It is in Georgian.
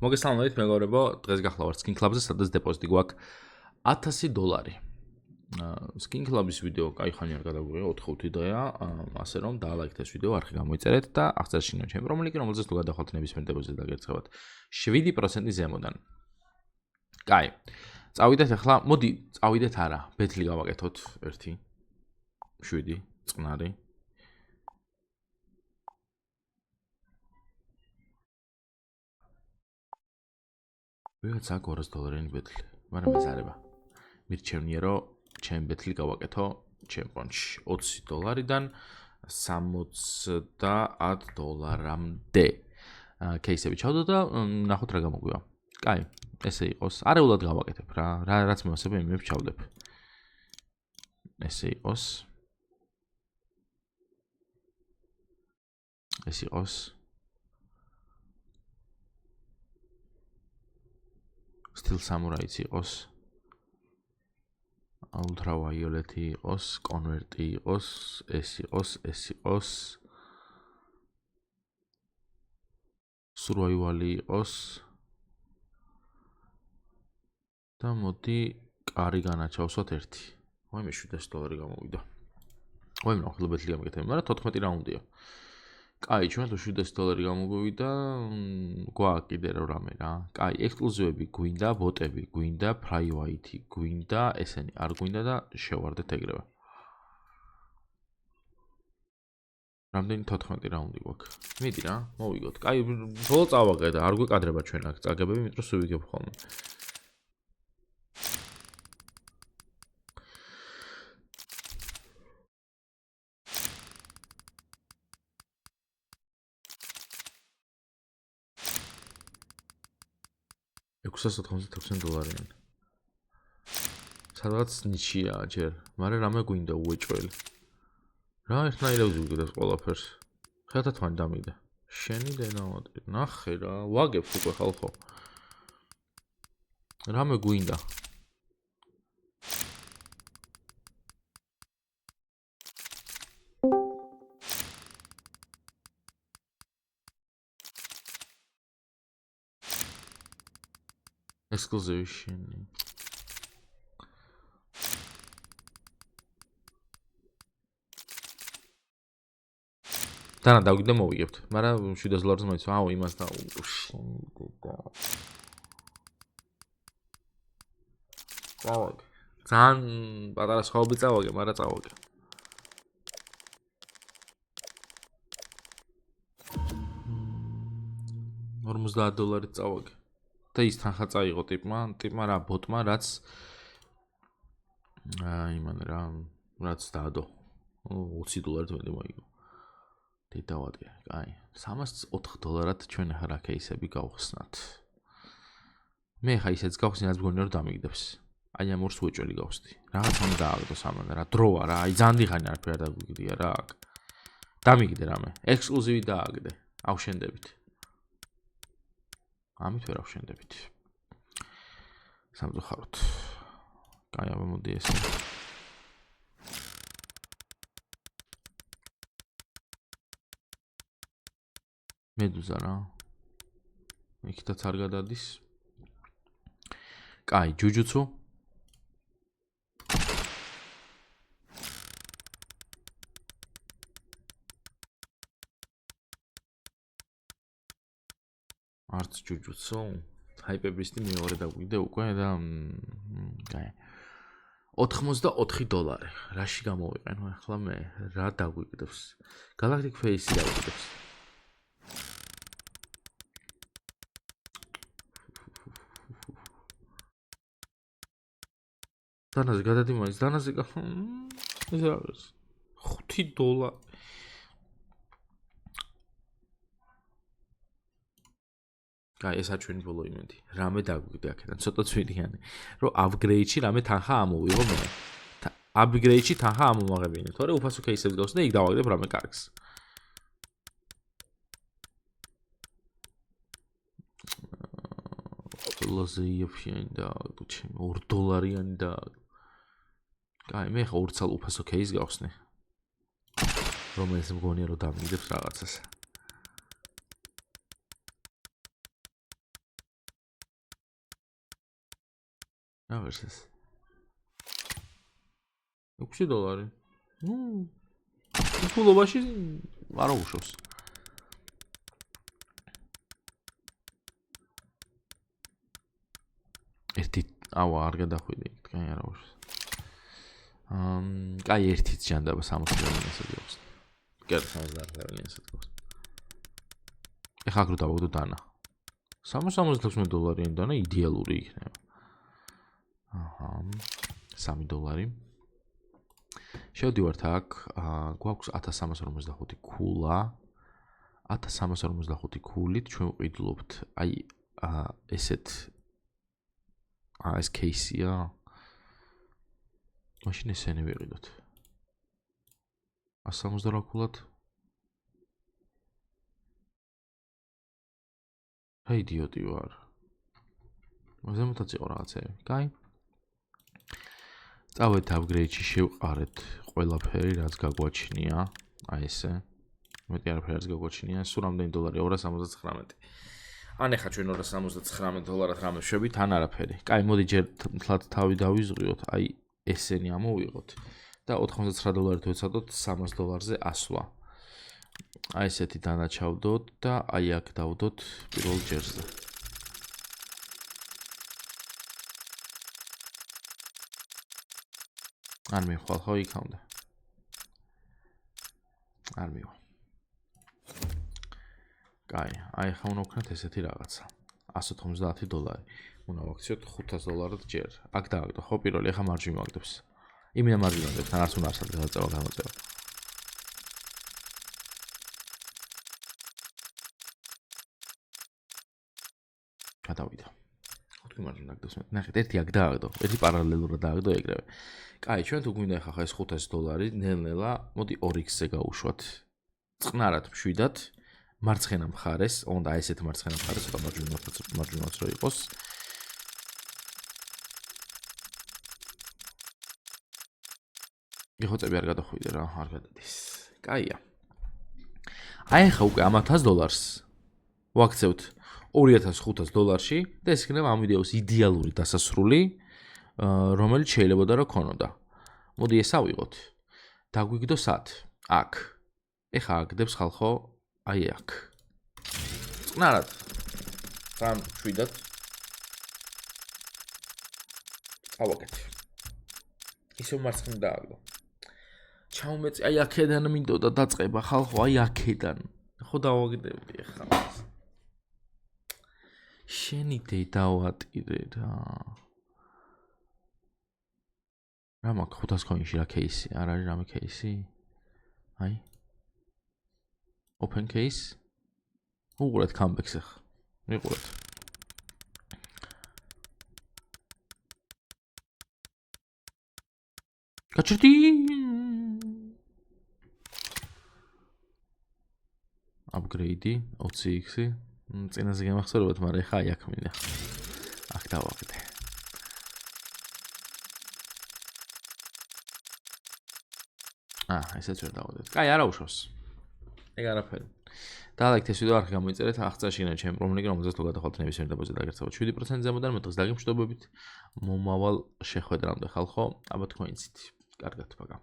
მოგესალმებით მეგობრებო, დღეს გახლავართ Skin Club-ზე, სადაც დეპოზიტი გვაქვს $1000. Skin Club-ის ვიდეო კაი ხანი არ გადაგვიღია, 4-5 დღეა, ასე რომ დაალაიქეთ ეს ვიდეო, არხი გამოიწერეთ და აღწერთ შინაგან ჩემი პრომოლინკი, რომელზეც თუ გადახვალთ ნებისმიერ დეპოზიტს დაგერცხებათ 7% ზემოდან. კაი. წავიდეთ ახლა, მოდი, წავიდეთ არა, ბეთლი გავაკეთოთ 1 7 წყნარი. ვიღაც აქ $200 ბეთლი, მაგრამ ეს არება. მირჩევნია რომ ჩემ ბეთლი გავაკეთო ჩემ პონჩში $20-დან $70-მდე. кейსები ჩავდო და ნახოთ რა გამოგვივა. კაი, ესე იყოს. არეულად გავაკეთებ რა, რაც მოვასწრებ იმებს ჩავდებ. ესე იყოს. ეს იყოს. Steel Samurai-ც იყოს. Ultraviolet-ი იყოს, Convert-ი იყოს, ეს იყოს. Survival-ი იყოს. და მოდი კარი განაჩავსოთ 1. ვაიმე $700 გამოვიდა. ვაიმე ახლა ბეთლი გამიგეთებ, მაგრამ 14 რაუნდია. კაი, ჩვენ თუ $700 გამოგვივიდა, გვაქვს კიდე რამე რა. კაი, ექსკლუზივები გვინდა, ბოტები გვინდა, private-ი გვინდა, ესენი არ გვინდა და შევარდეთ ეგრევე. რამდენი 14 რაუნდი გვაქვს. მიდი რა, მოვიგოთ. კაი, ბოლო წავაგე და არ გვეკადრება ჩვენ აქ წაგებები, იმიტომ რომ სულ ვიგებ ხოლმე. $696. სადღაც ნიჩია ჯერ, მაგრამ რამე გვინდა უეჭველი. რა ერთნაირად ვიგდებს ყველაფერს. ხეთათვანი დამიგდა. შენი დენავატი. ნახე რა, ვაგებ უკვე ხალხო. რამე გვინდა. Exclusive შენი. დანა დაგვიდა მოვიგებთ, მაგრამ $700-ს მოიწვა, აუ იმას და წავაგე. ძალიან პატარა სხვაობი წავაგე, მაგრამ წავაგე. $50 წავაგე. და ის თანხა წაიღო ტიპმა რა ბოტმა რაც იმან რაც დაადო $20 მეტი მოიგო. დედავატი, კაი. $304-ად ჩვენ ახლა кейსები გავხსნათ. მე ხა ისეც გავხსნი, რაც მგონია რომ დამიგდებს. აი ამ ორს უეჭველი გავხსნი. რაღაც ამ დააგდოს ამან რა დროა რა, აი ძალიან დიხანი არაფერი არ დაგვიგდია რა აქ. დამიგდე რამე. ექსკლუზივი დააგდე. ავშენდებით. ამით ვერ ავშენდებით. სამწუხაროდ. კაი, აბა მოდი ესე. მედუზა რა. იქითაც არ გადადის. კაი, ჯუჯუცუ. არც ჯუჯუცუ. ჰაიპებრისტი მეორე დაგვიდე უკვე და კაი. $84. რაში გამოვიყენო ახლა მე? რა დაგვიგდებს? Galactic Face-ი დაგვიგდებს. დანაზე გადადი მაინც, დანაზე ეს რა არის? $5. კაი, ესა ჩვენი ბოლო იმენდი. რამე დაგვიგდე აქედან, ცოტა ცვირიანი. რომ upgrade-ში რამე თანხა ამოვიღო მე. Upgrade-ში თანხა ამომაღებინე. თორე უფასო кейსებს გავხსნე, იქ დავაგდებ რამე კარგს. $2-იანი და $2-იანი და კაი, მე ხა ორცალ უფასო кейს გავხსნე. რომელიც მგონია რომ დამიგდებს რაღაცას. აღარს ეს. $6. ფულობაში არ აუშავს. ერთი არ გადახვიდი, კაი არ აუშავს. კაი ერთიც ჯანდაბა 60 ლევანიასაც გვაქვს. გერთ 70 ლევანიასაც გვაქვს. ეხლა აქ რო დავაგდო დანა. $376 დანა იდეალური იქნება. აჰა. $3. შევდივართ აქ, გვაქვს 1355 ქულა. 1355 ქულით ჩვენ ვყიდულობთ, აი ესეთ ეს кейსია. მაშინ ესენი ვიყიდოთ. 178 ქულად. რა იდიოტი ვარ. ზემოთაც იყო რაღაცები. კაი. წავედით upgrade-ში შევყარეთ ყველაფერი, რაც გაგვაჩნია. აი ესე. მეტი არაფერი არ გაგვაჩნია. სულ რამდენი $? 279. ან ეხა ჩვენ $279 რამე შვებით, ან არაფერი. კაი, მოდი ჯერ თლად თავი დავიზღვიოთ. აი ესენი ამოვიღოთ და $89 ვეცადოთ $300-ზე ასვლა. აი ესეთი დანაჩავდოთ და აი აქ დავდოთ პირველ ჯერზე. არ მიხვალ ხო იქამდე. არ მივა. კაი, აი ხა უნდა ვქნათ ესეთი რაღაცა. $150. უნდა ვაქციოთ $500 ჯერ. აქ დააგდო ხო პირველი, ეხა მარჯვი მაგდებს. იმენა მარჯვი მაგდებს, თან არც უნდა არსად გადაწევა გამოწევა. გადავიდა. ხუთი მარჯვი მაგდებს. ნახეთ, ერთი აქ დააგდო, ერთი პარალელურად დააგდო ეგრევე. კაი, ჩვენ თუ გვინდა ეხა ეს $500, ნელ-ნელა, მოდი 2x-ზე გავუშვათ. წყნარად მშვიდად. მარცხენა მხარეს, უნდა ესეთ მარცხენა მხარეს, ცოტა მარჯვენაც რო იყოს. იხოცები არ გადახვიდე რა, არ გადადის. კაია. აი ხა უკვე ამ $100 ვაქცევთ $2500-ში და ეს იქნება ამ ვიდეოს იდეალური დასასრული, რომელიც შეიძლება და რა ქონოდა. მოდი ეს ავიღოთ. დაგვიგდო სად? აქ. ეხა აგდებს ხალხო აი აქ. წყნარად. სამ შვიდად. ავაკეთ. ისევ მარცხნივ დააგდო. ჩაუმეწი, აი აქედან მინდოდა დაწყება ხალხო, აი აქედან. ხო დავაგდებდი ახლა. შენი დედავატირე რა. რა მაქვს 500 coin-ში რა кейსი? არ არის რამე кейსი? აი. Open case. უყურეთ comeback-ს ახლა. მიყურეთ. გაჩერდი. upgrade 20x. წინაზე გამახსოვრებათ, მაგრამ ეხა აი აქ მინდა. აქ დავაგდე. ესეც ვერ დავაგდეთ. კაი, არა უშავს. ეგ არაფერი. დალაიქეთ ეს ვიდეო, არხი გამოიწერეთ, აღწაშინეთ ჩემი პრომლინგი, რომელზეც თუ გადახვალთ ნებისმიერ დაბოზე დაგერწევათ 7% ზემოდან, მე დღეს დაგემშვიდობებით. მომავალ შეხვედრამდე ხალხო, აბა თქვენიცით. კარგად, პაკა.